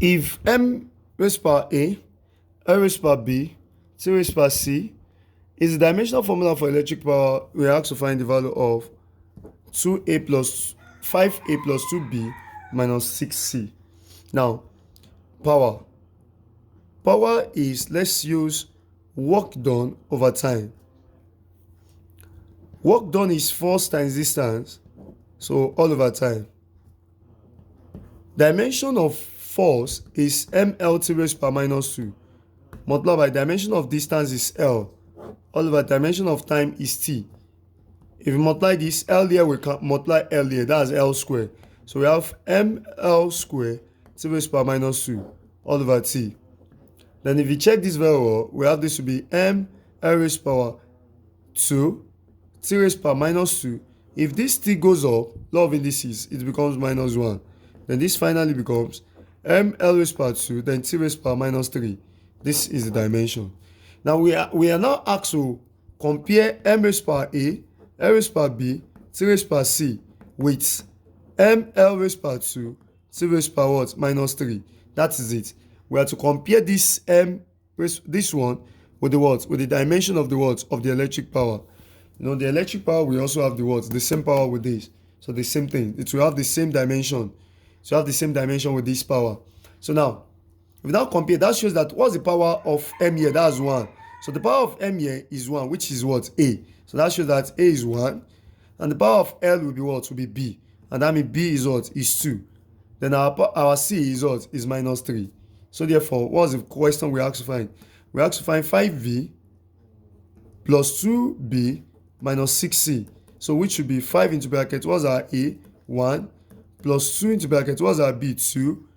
If m raised power a, l raised power b, t raised power c is the dimensional formula for electric power, we are asked to find the value of 2a plus 5a plus 2b minus 6c. Now, power. Power is, let's use work done over time. Work done is force times distance, so all over time. Dimension of force is mlt raised power minus 2. Multiplied by dimension of distance is L. All over dimension of time is T. If you multiply this, L here, we can multiply L here. That's L square. So we have ml square T raised power minus 2 all over T. Then if you check this very well, we have this to be m L raised power 2 T raised power minus 2. If this T goes up, law of indices, it becomes minus 1. Then this finally becomes m L raised power 2, then T raised power minus 3. This is the dimension. Now we are now asked to compare m raised power a, l raised power b, t raised power c with m L raised power 2, t raised power what? Minus 3. That is it. We are to compare this this one with the what? With the dimension of the what? Of the electric power. You know, the electric power, we also have the what? The same power with this. So the same thing. It will have the same dimension. So have the same dimension with this power. So now, if we now compare, that shows that what's the power of m here? That's 1. So the power of m here is 1, which is what? A. So that shows that A is 1. And the power of L will be what? Will be B. And that means B is what? Is 2. Then our C is what? Is minus 3. So therefore, what's the question we have to find? We have to find 5V plus 2B minus 6C. So which should be 5 into bracket, what's our A? 1. Plus 2 into bracket, what's our B? 2.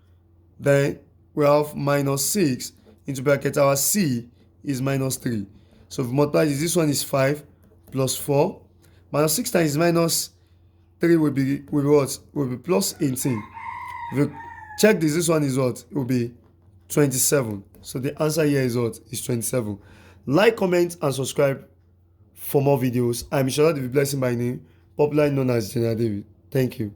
Then we have minus 6 into bracket, our C is minus 3. So if we multiply this one is 5 plus 4. Minus 6 times minus 3 will be what? Will be plus 18. If you check this one is what? It will be 27. So the answer here is what? Is 27. Like, comment, and subscribe for more videos. I'm sure that will be blessing by name, popularly known as General David. Thank you.